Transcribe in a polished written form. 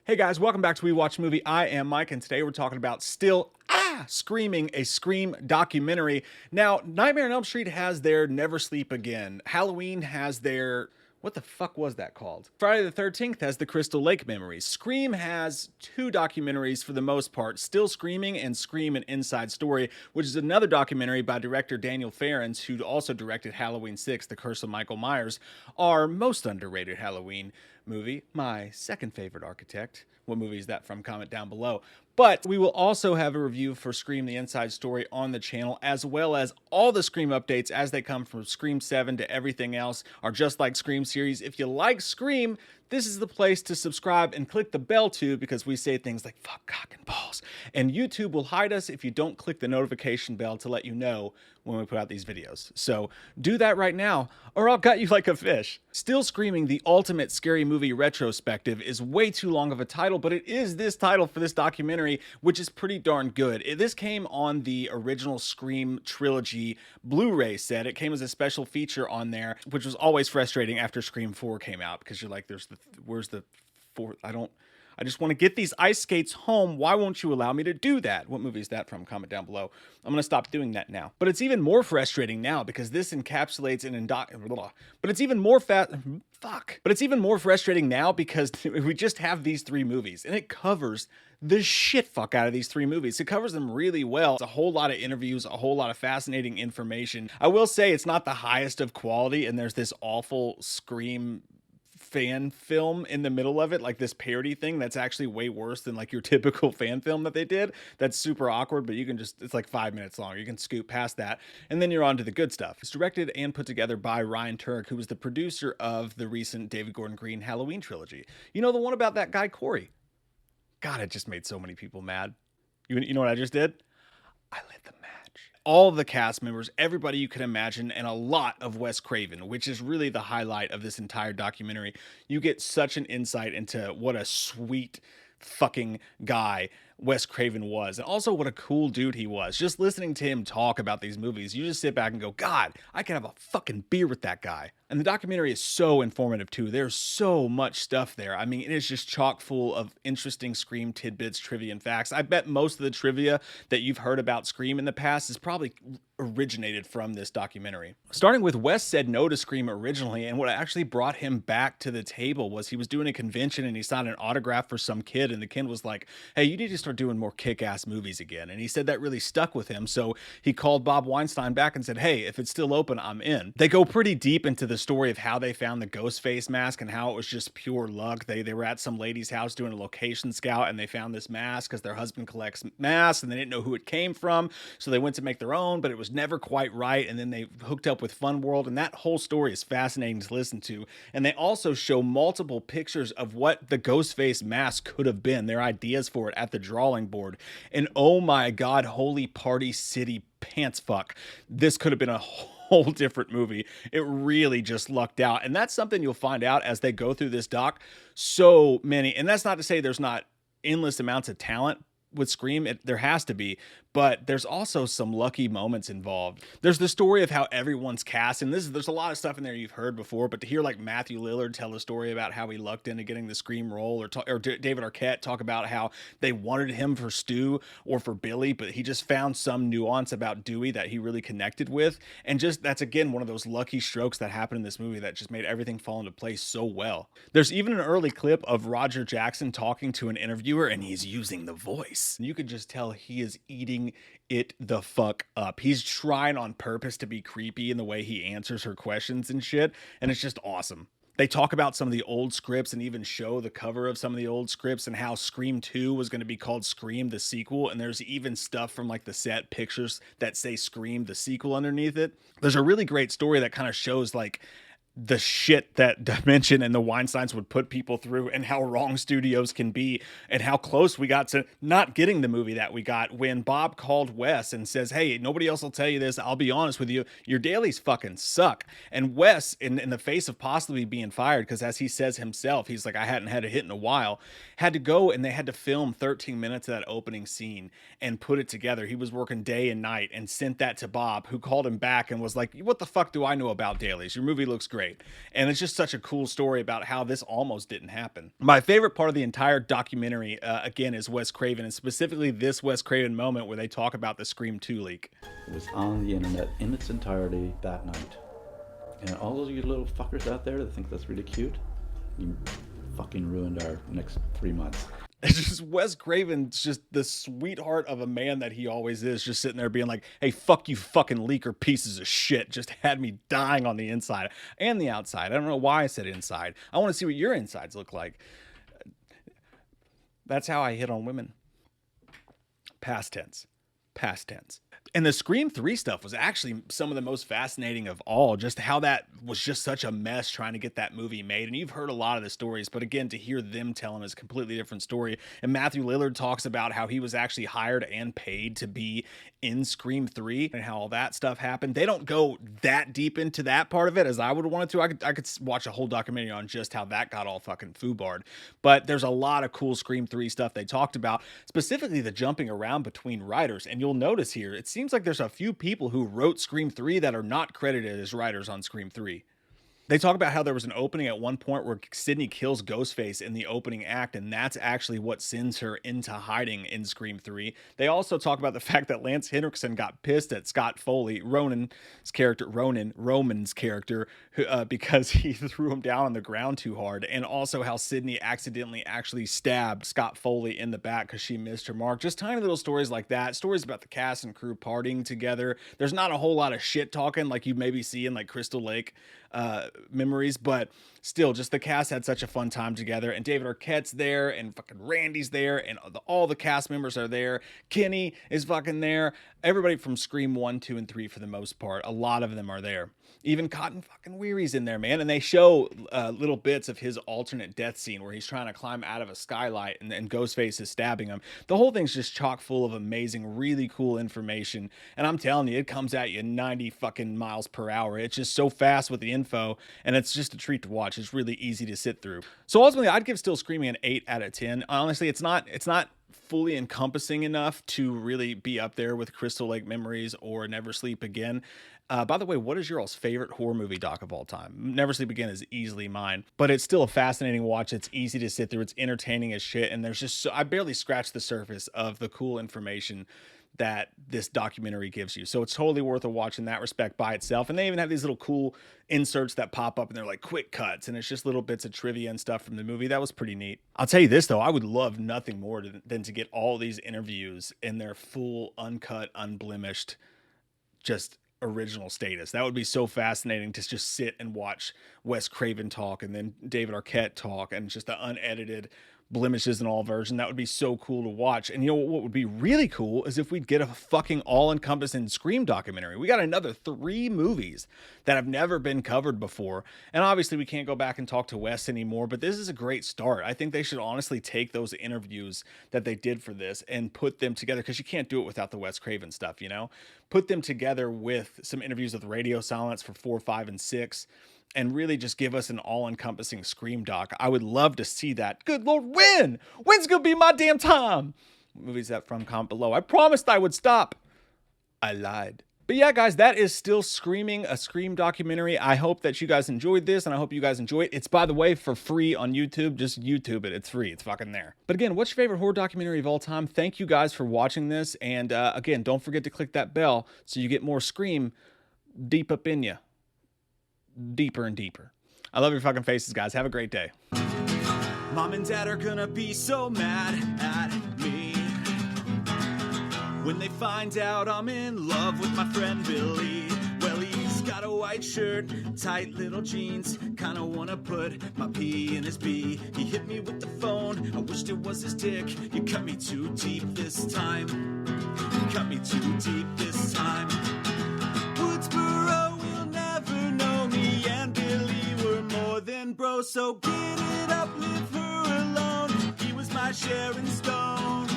Hey guys, welcome back to We Watch Movie. I am Mike, and today we're talking about Still Screaming, a Scream documentary. Now, Nightmare on Elm Street has their Never Sleep Again. Halloween has their... what the fuck was that called? Friday the 13th has the Crystal Lake Memories. Scream has two documentaries for the most part, Still Screaming and Scream: An Inside Story, which is another documentary by director Daniel Farrens, who also directed Halloween 6, The Curse of Michael Myers, our most underrated Halloween movie, my second favorite architect. What movie is that from? Comment down below. But we will also have a review for Scream: The Inside Story on the channel, as well as all the Scream updates as they come from Scream 7 to everything else, are just like Scream series. If you like Scream, this is the place to subscribe and click the bell too, because we say things like fuck, cock, and balls. And YouTube will hide us if you don't click the notification bell to let you know when we put out these videos. So do that right now, or I'll gut you like a fish. Still Screaming, the ultimate scary movie retrospective, is way too long of a title, but it is this title for this documentary, which is pretty darn good. This came on the original Scream trilogy Blu-ray set. It came as a special feature on there, which was always frustrating after Scream 4 came out, because you're like, where's the fourth? I just want to get these ice skates home. Why won't you allow me to do that? What movie is that from? Comment down below. I'm going to stop doing that now. But it's even more frustrating now because this encapsulates but it's even more But it's even more frustrating now because we just have these three movies and it covers the shit fuck out of these three movies. It covers them really well. It's a whole lot of interviews, a whole lot of fascinating information. I will say it's not the highest of quality, and there's this awful Scream fan film in the middle of it, like this parody thing that's actually way worse than like your typical fan film that they did. That's super awkward, but you can just, it's like 5 minutes long. You can scoot past that and then you're on to the good stuff. It's directed and put together by Ryan Turk, who was the producer of the recent David Gordon Green Halloween trilogy. You know, the one about that guy Corey. God, it just made so many people mad. You know what I just did? I lit the match. All of the cast members, everybody you can imagine, and a lot of Wes Craven, which is really the highlight of this entire documentary. You get such an insight into what a sweet fucking guy Wes Craven was, and also what a cool dude he was. Just listening to him talk about these movies, you just sit back and go, God, I can have a fucking beer with that guy. And the documentary is so informative too. There's so much stuff there. I mean, it is just chock full of interesting Scream tidbits, trivia, and facts. I bet most of the trivia that you've heard about Scream in the past is probably originated from this documentary. Starting with, Wes said no to Scream originally, and what actually brought him back to the table was he was doing a convention and he signed an autograph for some kid, and the kid was like, hey, you need to start doing more kick-ass movies again. And he said that really stuck with him, so he called Bob Weinstein back and said, hey, if it's still open, I'm in. They go pretty deep into the story of how they found the ghost face mask and how it was just pure luck. They were at some lady's house doing a location scout, and they found this mask because their husband collects masks and they didn't know who it came from, so they went to make their own, but it was never quite right, and then they hooked up with Fun World, and that whole story is fascinating to listen to. And they also show multiple pictures of what the ghost face mask could have been, their ideas for it at the drawing board. And oh my God, holy party city pants fuck, this could have been a whole different movie. It really just lucked out, and that's something you'll find out as they go through this doc. So many, and that's not to say there's not endless amounts of talent with Scream. There has to be, but there's also some lucky moments involved. There's the story of how everyone's cast, and there's a lot of stuff in there you've heard before, but to hear like Matthew Lillard tell a story about how he lucked into getting the Scream role, or David Arquette talk about how they wanted him for Stu or for Billy, but he just found some nuance about Dewey that he really connected with, and just that's again one of those lucky strokes that happened in this movie that just made everything fall into place so well. There's even an early clip of Roger Jackson talking to an interviewer, and he's using the voice. You could just tell he is eating it the fuck up. He's trying on purpose to be creepy in the way he answers her questions and shit, and it's just awesome. They talk about some of the old scripts and even show the cover of some of the old scripts and how Scream 2 was going to be called Scream the sequel, and there's even stuff from like the set pictures that say Scream the sequel underneath it. There's a really great story that kind of shows like the shit that Dimension and the Weinsteins would put people through, and how wrong studios can be, and how close we got to not getting the movie that we got when Bob called Wes and says, hey, nobody else will tell you this, I'll be honest with you, your dailies fucking suck. And Wes, in the face of possibly being fired, because as he says himself, he's like, I hadn't had a hit in a while, had to go, and they had to film 13 minutes of that opening scene and put it together. He was working day and night and sent that to Bob, who called him back and was like, what the fuck do I know about dailies? Your movie looks great. great. And it's just such a cool story about how this almost didn't happen. My favorite part of the entire documentary, again, is Wes Craven, and specifically this Wes Craven moment where they talk about the Scream 2 leak. It was on the internet in its entirety that night. And all of you little fuckers out there that think that's really cute, you fucking ruined our next 3 months. It's just Wes Craven's just the sweetheart of a man that he always is, just sitting there being like, hey, fuck you fucking leaker pieces of shit. Just had me dying on the inside and the outside. I don't know why I said inside. I want to see what your insides look like. That's how I hit on women. Past tense. Past tense. And the Scream 3 stuff was actually some of the most fascinating of all, just how that was just such a mess trying to get that movie made. And you've heard a lot of the stories, but again, to hear them tell them is a completely different story. And Matthew Lillard talks about how he was actually hired and paid to be in Scream 3 and how all that stuff happened. They don't go that deep into that part of it as I would have wanted to. I could watch a whole documentary on just how that got all fucking foobarred. But there's a lot of cool Scream 3 stuff they talked about, specifically the jumping around between writers. And you'll notice here, it seems like there's a few people who wrote Scream 3 that are not credited as writers on Scream 3. They talk about how there was an opening at one point where Sidney kills Ghostface in the opening act, and that's actually what sends her into hiding in Scream 3. They also talk about the fact that Lance Henriksen got pissed at Scott Foley, Roman's character, because he threw him down on the ground too hard, and also how Sidney accidentally actually stabbed Scott Foley in the back because she missed her mark. Just tiny little stories like that, stories about the cast and crew partying together. There's not a whole lot of shit talking like you maybe see in like Crystal Lake memories, but still, just the cast had such a fun time together. And David Arquette's there, and fucking Randy's there, and all the cast members are there. Kenny is fucking there. Everybody from Scream 1, 2, and 3 for the most part. A lot of them are there. Even Cotton fucking Weary's in there, man. And they show little bits of his alternate death scene where he's trying to climb out of a skylight and Ghostface is stabbing him. The whole thing's just chock full of amazing, really cool information. And I'm telling you, it comes at you 90 fucking miles per hour. It's just so fast with the info, and it's just a treat to watch. It's really easy to sit through. So ultimately, I'd give Still Screaming an 8 out of 10. Honestly, it's not fully encompassing enough to really be up there with Crystal Lake Memories or Never Sleep Again. By the way, what is your all's favorite horror movie doc of all time? Never Sleep Again is easily mine, but it's still a fascinating watch. It's easy to sit through. It's entertaining as shit. And there's just I barely scratched the surface of the cool information that this documentary gives you. So it's totally worth a watch in that respect by itself. And they even have these little cool inserts that pop up and they're like quick cuts, and it's just little bits of trivia and stuff from the movie. That was pretty neat. I'll tell you this though, I would love nothing more than to get all these interviews in their full, uncut, unblemished, just original status. That would be so fascinating to just sit and watch Wes Craven talk and then David Arquette talk, and just the unedited blemishes and all version. That would be so cool to watch. And you know what would be really cool is if we'd get a fucking all-encompassing Scream documentary. We got another 3 movies that have never been covered before. And obviously we can't go back and talk to Wes anymore, but this is a great start. I think they should honestly take those interviews that they did for this and put them together, because you can't do it without the Wes Craven stuff, you know? Put them together with some interviews with Radio Silence for 4, 5, and 6. And really just give us an all-encompassing Scream doc. I would love to see that. Good Lord, when? When's gonna be my damn time? What movie is that from? Comment below. I promised I would stop. I lied. But yeah, guys, that is Still Screaming, a Scream documentary. I hope that you guys enjoyed this, and I hope you guys enjoy it. It's, by the way, for free on YouTube. Just YouTube it. It's free. It's fucking there. But again, what's your favorite horror documentary of all time? Thank you guys for watching this. And again, don't forget to click that bell so you get more Scream deep up in you. Deeper and deeper. I love your fucking faces, guys. Have a great day. Mom and Dad are gonna be so mad at me when they find out I'm in love with my friend Billy. Well, he's got a white shirt, tight little jeans, kinda wanna put my P in his B. He hit me with the phone, I wished it was his dick. You cut me too deep this time. You cut me too deep this time. Woodsboro will never know me and Billy were more than bros. So get it up, leave her alone. He was my Sharon Stone.